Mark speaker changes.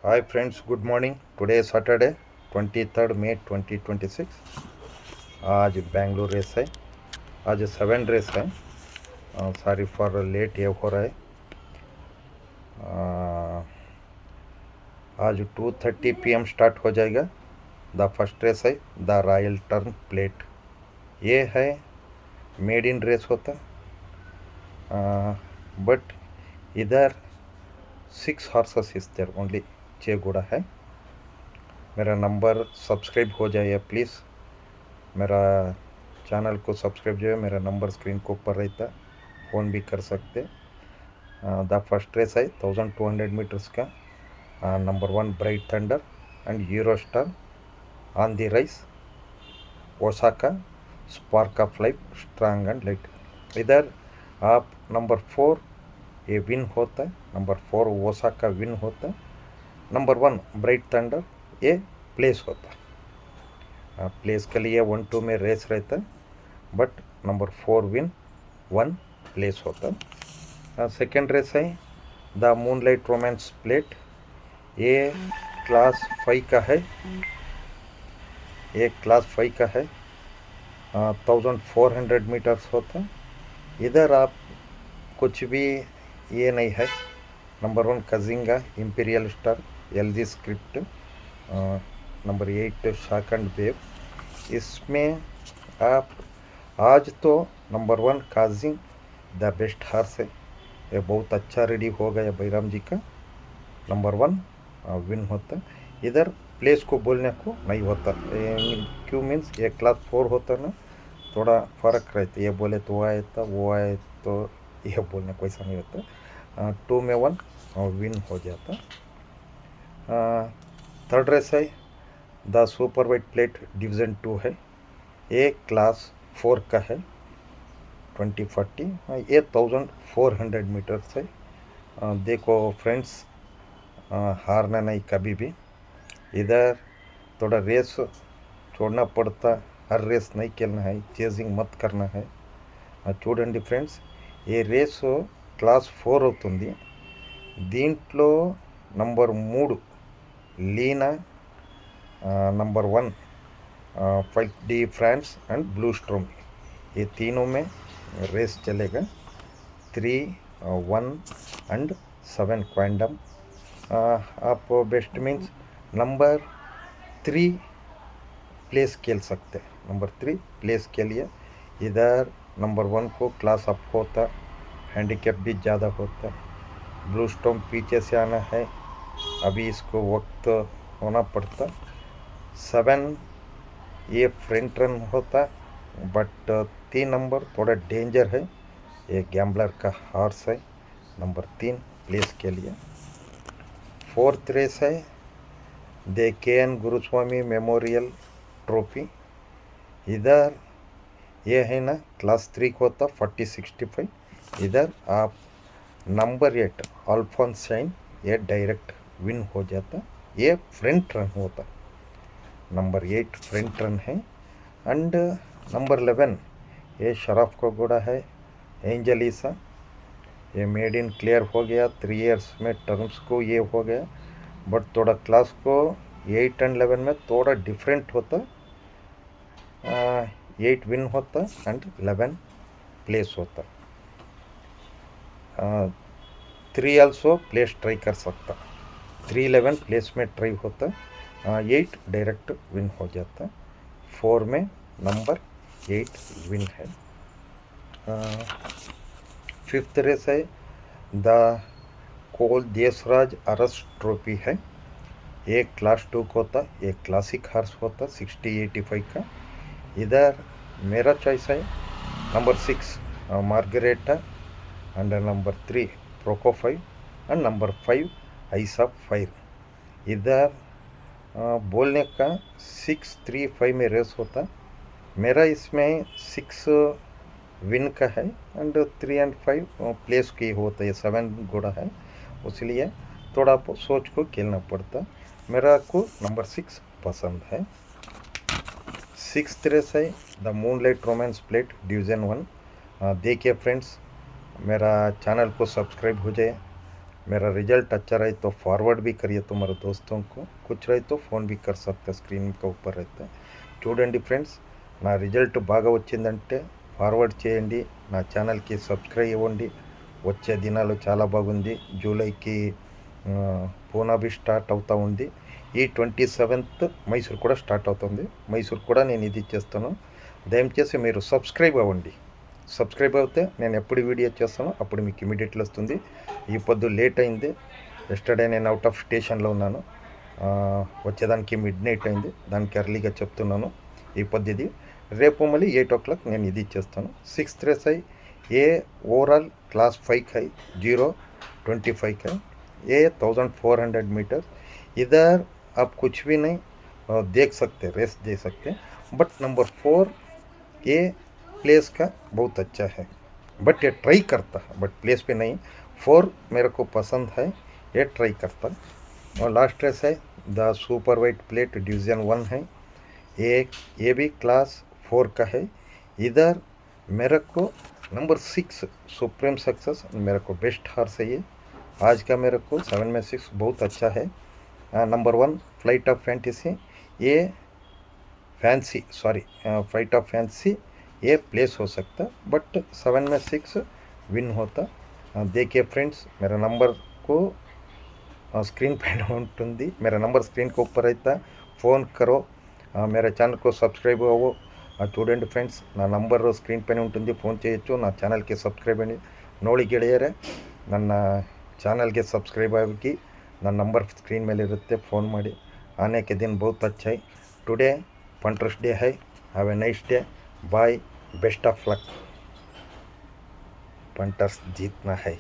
Speaker 1: Hi friends, good morning. Today is Saturday, 23rd May 2026. आज Bengaluru race है. आज 7 race है. सॉरी फॉर लेट ये हो रहा है. आज 2:30 PM स्टार्ट हो जाएगा. द फर्स्ट रेस है द रॉयल टर्न प्लेट. ये है मेड इन रेस होता. बट इधर 6 हॉर्सेस इज देयर ओनली. 6 घोड़ा है. मेरा नंबर सब्सक्राइब हो जाए प्लीज़. मेरा चैनल को सब्सक्राइब जो है, मेरा नंबर स्क्रीन को ऊपर रहता. फ़ोन भी कर सकते. द फर्स्ट रेस है 1200 मीटर्स का. Number 1 bright thunder and euro star on the rice. Osaka spark of life strong and light. इधर आप नंबर 4 ये विन होता है. नंबर 4 ओसाका विन होता है. नंबर 1 ब्राइट थंडर ये प्लेस होता है. प्लेस के लिए 1-2 में रेस रहता है. बट नंबर 4 विन 1 प्लेस होता है. सेकेंड रेस है द मूनलाइट रोमांस प्लेट. ये क्लास 5 का है. ये क्लास 5 का है. 1400 मीटर्स होता है. इधर आप कुछ भी ये नहीं है. नंबर 1 कजिंगा imperial star LG script. Number 8 shark and wave. इसमें आप आज तो नंबर 1 काजिंग द बेस्ट हार्स है. ये बहुत अच्छा रेडी हो गया बैराम जी का. नंबर 1 विन होता. इधर प्लेस को बोलने को नहीं होता. क्यों मीन्स ये क्लास 4 होता ना, थोड़ा फ़र्क रहता. ये बोले तो आए था, वो आए तो ये बोलने को ऐसा नहीं होता. 2 में 1 विन हो जाता. थर्ड रेस है the super white plate division 2 है. ये क्लास 4 का है. 2040 ये 1400 मीटर्स है. देखो फ्रेंड्स, हारना नहीं कभी भी. इधर थोड़ा रेस छोड़ना पड़ता. हर रेस नहीं खेलना है. चेजिंग मत करना है. చూడండి ఫ్రెండ్స్, ఈ రేసు క్లాస్ 4 అవుతుంది. దీంట్లో నంబర్ 3 లీనా, नंबर 1 फाइट डी फ्रांस एंड ब्लू स्ट्रोम. ये तीनों में रेस चलेगा. 3, 1 एंड 7 क्वांडम. आप बेस्ट मीन्स नंबर 3 प्लेस खेल सकते. नंबर 3 प्लेस के लिए इधर नंबर 1 को क्लास अप होता. हैंडीकैप भी ज़्यादा होता. ब्लू स्टोम पीछे से आना है. अभी इसको वक्त होना पड़ता. 7 ये फ्रंट रन होता. बट 3 नंबर थोड़ा डेंजर है. ये गैम्बलर का हार्स है. नंबर 3 प्लेस के लिए. फोर्थ रेस है the KN Guruswamy memorial trophy. इधर ये है ना क्लास 3 को होता 40-65. इधर आप नंबर 8 अल्फोंसाइन ये डायरेक्ट विन हो जाता. ये फ्रंट रन होता. नंबर 8 फ्रंट रन है. एंड नंबर 11 ये शराफ का घोड़ा है एंजलिसा. ये मेड इन क्लियर हो गया. 3 इयर्स में टर्म्स को ये हो गया. बट थोड़ा क्लास को 8 एंड 11 में थोड़ा डिफरेंट होता. 8 विन होता एंड 11 प्लेस होता. 3 आल्सो प्लेस ट्राई कर सकता. 3-11 प्लेस में ट्राई होता. 8 डायरेक्ट विन हो जाता. 4 में नंबर 8 विन है. फिफ्थ रेस है द कोल देशराज अरस ट्रॉफी है. एक क्लास 2 को होता. एक क्लासिक हार्स होता 60-85 का. इधर मेरा चॉइस है नंबर 6 मार्गरेटा एंड नंबर 3 प्रोकोफाइव and number 5 ice of fire. इधर बोलने का 6-3-5 में रेस होता. मेरा इसमें 6 विन का है एंड 3 एंड 5 प्लेस की होता है. 7 घोड़ा है, इसलिए थोड़ा सोच को खेलना पड़ता. मेरा को नंबर 6 पसंद है. 6th रेस है the moonlight romance plate division 1. देखिए फ्रेंड्स, मेरा चैनल को सब्सक्राइब हो जाए. मेरा रिजल्ट अच्छा रहे तो फॉरवर्ड भी करिए तुम्हारे दोस्तों को, कुछ रहे तो फ़ोन भी कर सकते, स्क्रीन के ऊपर रहता है। చూడండి ఫ్రెండ్స్, నా రిజల్ట్ బాగా వచ్చిందంటే ఫార్వర్డ్ చేయండి, నా ఛానల్కి సబ్స్క్రైబ్ అవ్వండి. వచ్చే దినాలు చాలా బాగుంది. జూలైకి పూనా బి స్టార్ట్ అవుతూ ఉంది. ఈ 27th మైసూర్ కూడా స్టార్ట్ అవుతుంది. మైసూర్ కూడా నేను ఇది చేస్తాను. దయచేసి మీరు సబ్స్క్రైబ్ అవ్వండి. సబ్స్క్రైబ్ అవుతే నేను ఎప్పుడు వీడియో చేస్తానో అప్పుడు మీకు ఇమీడియట్లీ వస్తుంది. ఈ పొద్దు లేట్ అయింది. ఎస్టర్డే నేను అవుట్ ఆఫ్ స్టేషన్లో ఉన్నాను. వచ్చేదానికి మిడ్ నైట్ అయింది. దానికి ఎర్లీగా చెప్తున్నాను. ఈ పొద్దు ఇది రేపు మళ్ళీ 8 o'clock నేను ఇది చేస్తాను. 6th रेस है ये ओवरऑल क्लास 5 है 025 का ये 1400 मीटर. इधर आप कुछ भी नहीं देख सकते, रेस देख सकते. बट नंबर 4 ये प्लेस का बहुत अच्छा है, बट ये ट्राई करता है, बट प्लेस पे नहीं. 4 मेरे को पसंद है, ये ट्राई करता. और लास्ट रेस है the super weight plate division 1 है. ये भी क्लास 4 का है. इधर मेरे को नंबर 6 सुप्रीम सक्सेस मेरे को बेस्ट हार्स है. ये आज का मेरे को 7 में 6 बहुत अच्छा है. नंबर 1 फ्लाइट ऑफ फैंटेसी, ये फैंसी फ्लाइट ऑफ फैंसी ये प्लेस हो सकता, बट 7 में 6 विन होता. देखिए फ्रेंड्स, मेरा नंबर को स्क्रीन पे ఉంటుంది. मेरा नंबर स्क्रीन के ऊपर रहता, फ़ोन करो. मेरे ఛానల్ को సబ్స్క్రైబ్ అవ్వు. చూడండి ఫ్రెండ్స్, నా నంబర్ స్క్రీన్ పైన ఉంటుంది, ఫోన్ చేయొచ్చు. నా ఛానల్కి ಸಬ್ಸ್ಕ್ರೈಬ್ ಆಗಿ ನೋಡಿ ಗೆಳೆಯರೆ, ನನ್ನ ಚಾನಲ್ಗೆ ಸಬ್ಸ್ಕ್ರೈಬ್ ಆಗಿ ನನ್ನ ನಂಬರ್ ಸ್ಕ್ರೀನ್ ಮೇಲೆ ಇರುತ್ತೆ, ಫೋನ್ ಮಾಡಿ. आने के दिन बहुत अच्छा है. टुडे पंटर्स डे है. Have a nice day. Bye. Best of luck. Punters जीतना है.